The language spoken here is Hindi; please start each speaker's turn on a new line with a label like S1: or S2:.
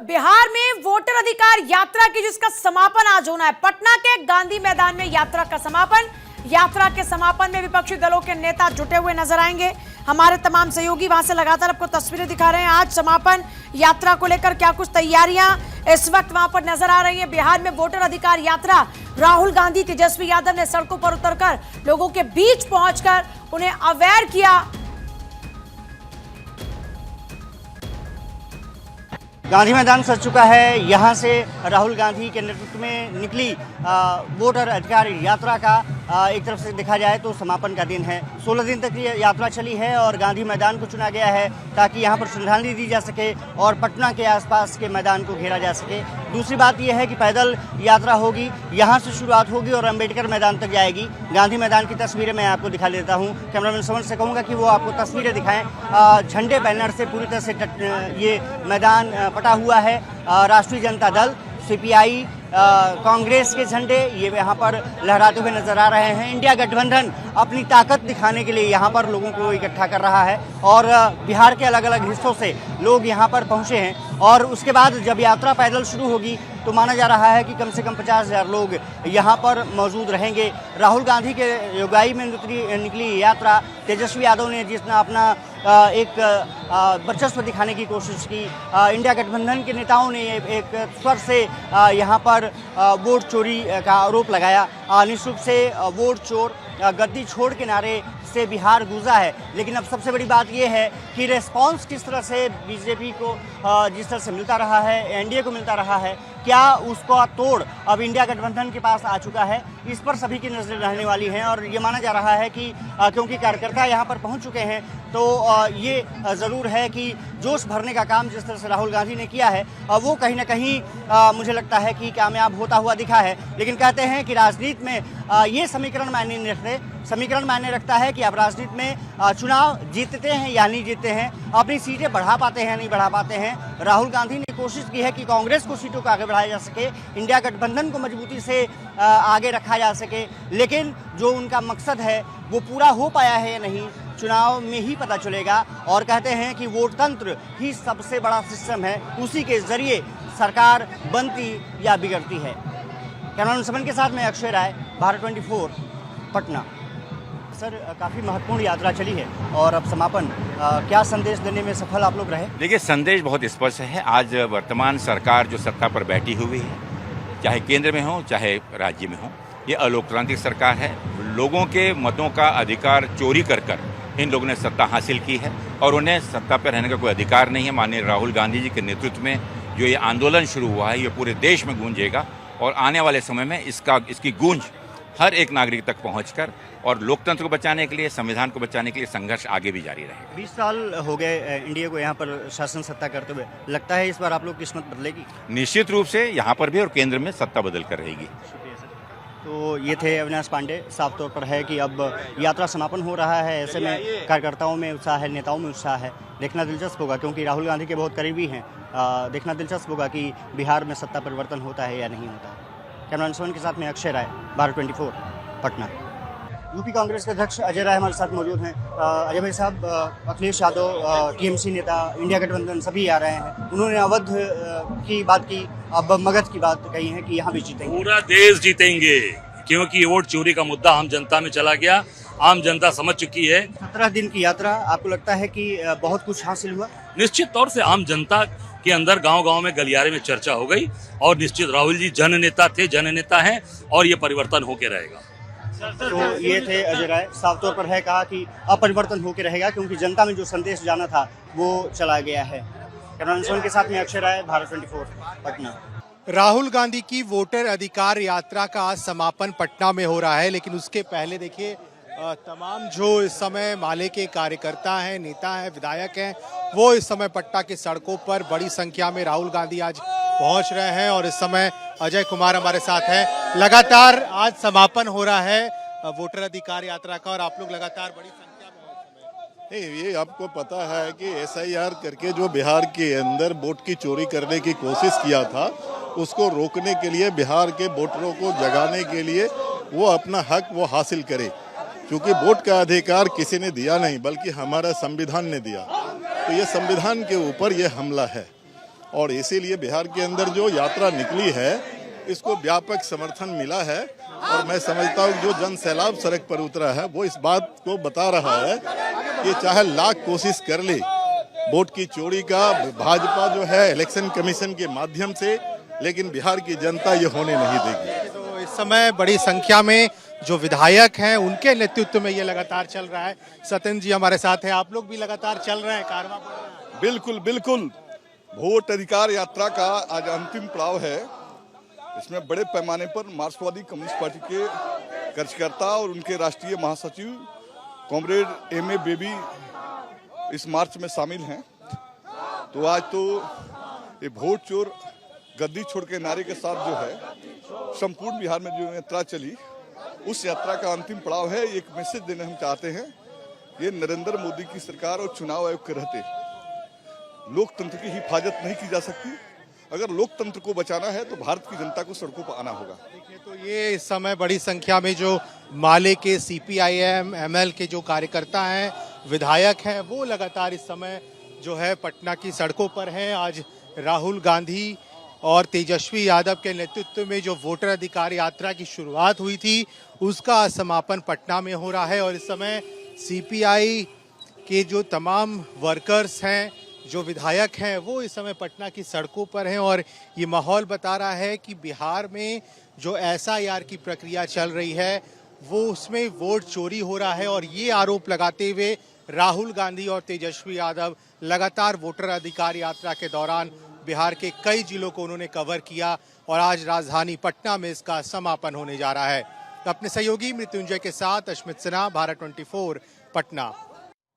S1: बिहार में वोटर अधिकार यात्रा की जिसका समापन आज होना है। पटना के गांधी मैदान में यात्रा का समापन। यात्रा के समापन में विपक्षी दलों के नेता जुटे हुए नजर आएंगे। हमारे तमाम सहयोगी वहां से लगातार आपको तस्वीरें दिखा रहे हैं। आज समापन यात्रा को लेकर क्या कुछ तैयारियां इस वक्त वहां पर नजर आ रही हैं। बिहार में वोटर अधिकार यात्रा, राहुल गांधी, तेजस्वी यादव ने सड़कों पर उतरकर लोगों के बीच पहुंचकर उन्हें अवेयर किया।
S2: गांधी मैदान सज चुका है। यहाँ से राहुल गांधी के नेतृत्व में निकली वोटर अधिकार यात्रा का एक तरफ से देखा जाए तो समापन का दिन है। 16 दिन तक ये यात्रा चली है और गांधी मैदान को चुना गया है ताकि यहाँ पर श्रद्धांजलि दी जा सके और पटना के आसपास के मैदान को घेरा जा सके। दूसरी बात यह है कि पैदल यात्रा होगी, यहाँ से शुरुआत होगी और अम्बेडकर मैदान तक जाएगी। गांधी मैदान की तस्वीरें मैं आपको दिखा देता हूँ। कैमरामैन समन से कहूँगा कि वो आपको तस्वीरें दिखाएं। झंडे बैनर से पूरी तरह से ये मैदान पटा हुआ है। राष्ट्रीय जनता दल, सीपीआई, कांग्रेस के झंडे ये यहाँ पर लहराते हुए नजर आ रहे हैं। इंडिया गठबंधन अपनी ताकत दिखाने के लिए यहाँ पर लोगों को इकट्ठा कर रहा है और बिहार के अलग अलग हिस्सों से लोग यहाँ पर पहुँचे हैं। और उसके बाद जब यात्रा पैदल शुरू होगी तो माना जा रहा है कि कम से कम 50,000 लोग यहाँ पर मौजूद रहेंगे। राहुल गांधी के अगुवाई में निकली यात्रा, तेजस्वी यादव ने जिसने अपना एक वर्चस्व दिखाने की कोशिश की, इंडिया गठबंधन के नेताओं ने एक स्वर से यहाँ पर वोट चोरी का आरोप लगाया। निश्चित रूप से वोट चोर, गद्दी छोड़ के नारे से बिहार गूंजा है। लेकिन अब सबसे बड़ी बात यह है कि रिस्पांस किस तरह से बीजेपी को जिस तरह से मिलता रहा है, एनडीए को मिलता रहा है, क्या उसका तोड़ अब इंडिया गठबंधन के पास आ चुका है, इस पर सभी की नजरें रहने वाली हैं। और ये माना जा रहा है कि क्योंकि कार्यकर्ता यहाँ पर पहुँच चुके हैं तो ये ज़रूर है कि जोश भरने का काम जिस तरह से राहुल गांधी ने किया है वो कहीं ना कहीं मुझे लगता है कि कामयाब होता हुआ दिखा है। लेकिन कहते हैं कि राजनीति में ये समीकरण मायने नहीं रखते। समीकरण मायने रखता है कि आप राजनीति में चुनाव जीतते हैं या नहीं जीतते हैं, अपनी सीटें बढ़ा पाते हैं नहीं बढ़ा पाते हैं। राहुल गांधी ने कोशिश की है कि कांग्रेस को सीटों को आगे बढ़ाया जा सके, इंडिया गठबंधन को मजबूती से आगे रखा जा सके। लेकिन जो उनका मकसद है वो पूरा हो पाया है या नहीं, चुनाव में ही पता चलेगा। और कहते हैं कि वोट तंत्र ही सबसे बड़ा सिस्टम है, उसी के जरिए सरकार बनती या बिगड़ती है। कैमरामैन समन के साथ मैं अक्षय राय, भारत 24, पटना। सर, काफ़ी महत्वपूर्ण यात्रा चली है और अब समापन, क्या संदेश देने में सफल आप लोग रहे?
S3: देखिए, संदेश बहुत स्पष्ट है। आज वर्तमान सरकार जो सत्ता पर बैठी हुई है, चाहे केंद्र में हो चाहे राज्य में हो, ये अलोकतांत्रिक सरकार है। लोगों के मतों का अधिकार चोरी कर इन लोगों ने सत्ता हासिल की है और उन्हें सत्ता पर रहने का कोई अधिकार नहीं है। माननीय राहुल गांधी जी के नेतृत्व में जो ये आंदोलन शुरू हुआ है ये पूरे देश में गूंजेगा और आने वाले समय में इसकी गूंज हर एक नागरिक तक पहुंचकर और लोकतंत्र को बचाने के लिए, संविधान को बचाने के लिए संघर्ष आगे भी जारी रहेगा।
S2: 20 साल हो गए इंडिया को यहाँ पर शासन सत्ता करते हुए, लगता है इस बार आप लोग किस्मत बदलेगी?
S3: निश्चित रूप से यहाँ पर भी और केंद्र में सत्ता बदल कर रहेगी।
S2: तो ये थे अविनाश पांडे। साफ तौर पर है कि अब यात्रा समापन हो रहा है, ऐसे में कार्यकर्ताओं में उत्साह है, नेताओं में उत्साह है। देखना दिलचस्प होगा क्योंकि राहुल गांधी के बहुत करीबी हैं। देखना दिलचस्प होगा कि बिहार में सत्ता परिवर्तन होता है या नहीं होता है। कैमरामैन सोन के साथ में अक्षय राय, भारत 24, पटना। यूपी कांग्रेस के अध्यक्ष अजय राय हमारे साथ मौजूद हैं। अजय भाई साहब, अखिलेश यादव, टीएमसी नेता, इंडिया गठबंधन सभी आ रहे हैं। उन्होंने अवध की बात की, अब मगध की बात कही है कि यहाँ भी जीतेंगे।
S4: पूरा देश जीतेंगे क्योंकि वोट चोरी का मुद्दा आम जनता में चला गया, आम जनता समझ चुकी है।
S2: 17 दिन की यात्रा, आपको लगता है कि बहुत कुछ हासिल हुआ?
S4: निश्चित तौर से आम जनता के अंदर गांव-गांव में, गलियारे में चर्चा हो गई और निश्चित राहुल जी जननेता थे, जननेता हैं और ये परिवर्तन होके रहेगा।
S2: तो ये थे अजय राय। साफ तौर पर है कहा कि अपरिवर्तन होके रहेगा क्योंकि जनता में जो संदेश जाना था वो चला गया है। कैमरामैन के साथ में अक्षय राय, भारत 24, पटना।
S5: राहुल गांधी की वोटर अधिकार यात्रा का आज समापन पटना में हो रहा है, लेकिन उसके पहले देखिए तमाम जो इस समय माले के कार्यकर्ता हैं, नेता हैं, विधायक हैं, वो इस समय पटना की सड़कों पर बड़ी संख्या में राहुल गांधी आज पहुंच रहे हैं। और इस समय अजय कुमार हमारे साथ हैं। लगातार आज समापन हो रहा है वोटर अधिकार यात्रा का और आप लोग लगातार बड़ी संख्या में हैं।
S6: ये आपको पता है कि एसआईआर करके जो बिहार के अंदर वोट की चोरी करने की कोशिश किया था, उसको रोकने के लिए, बिहार के वोटरों को जगाने के लिए वो अपना हक वो हासिल करे। क्योंकि वोट का अधिकार किसी ने दिया नहीं बल्कि हमारा संविधान ने दिया, तो ये संविधान के ऊपर ये हमला है और इसीलिए बिहार के अंदर जो यात्रा निकली है इसको व्यापक समर्थन मिला है। और मैं समझता हूँ जो जन सैलाब सड़क पर उतरा है वो इस बात को बता रहा है कि चाहे लाख कोशिश कर ले, वोट की चोरी का भाजपा जो है इलेक्शन कमीशन के माध्यम से, लेकिन बिहार की जनता ये होने नहीं देगी।
S5: तो इस समय बड़ी संख्या में जो विधायक हैं उनके नेतृत्व में ये लगातार चल रहा है। सत्येंद्र जी हमारे साथ हैं, आप लोग भी लगातार चल रहे हैं, कारवां बढ़ रहा है।
S6: बिल्कुल बिल्कुल, वोट अधिकार यात्रा का आज अंतिम पड़ाव है। इसमें बड़े पैमाने पर मार्क्सवादी कम्युनिस्ट पार्टी के कार्यकर्ता और उनके राष्ट्रीय महासचिव कॉमरेड एम ए बेबी इस मार्च में शामिल हैं। तो आज तो ये वोट चोर गद्दी छोड़ के नारे के साथ जो है संपूर्ण बिहार में जो यात्रा चली, उस यात्रा का अंतिम पड़ाव है। एक मैसेज देना हम चाहते हैं, ये नरेंद्र मोदी की सरकार और चुनाव आयोग के रहते लोकतंत्र की हिफाजत नहीं की जा सकती। अगर लोकतंत्र को बचाना है तो भारत की जनता को सड़कों पर आना होगा।
S5: देखिए तो ये इस समय बड़ी संख्या में जो माले के CPIM ML के जो कार्यकर्ता हैं, विधायक हैं, वो लगातार इस समय जो है पटना की सड़कों पर हैं। आज राहुल गांधी और तेजस्वी यादव के नेतृत्व में जो वोटर अधिकार यात्रा की शुरुआत हुई थी उसका समापन पटना में हो रहा है। और इस समय CPI के जो तमाम वर्कर्स हैं, जो विधायक हैं, वो इस समय पटना की सड़कों पर हैं। और ये माहौल बता रहा है कि बिहार में जो SIR की प्रक्रिया चल रही है वो उसमें वोट चोरी हो रहा है। और ये आरोप लगाते हुए राहुल गांधी और तेजस्वी यादव लगातार वोटर अधिकार यात्रा के दौरान बिहार के कई जिलों को उन्होंने कवर किया और आज राजधानी पटना में इसका समापन होने जा रहा है। अपने सहयोगी मृत्युंजय के साथ अश्मित सिन्हा, भारत 24 पटना।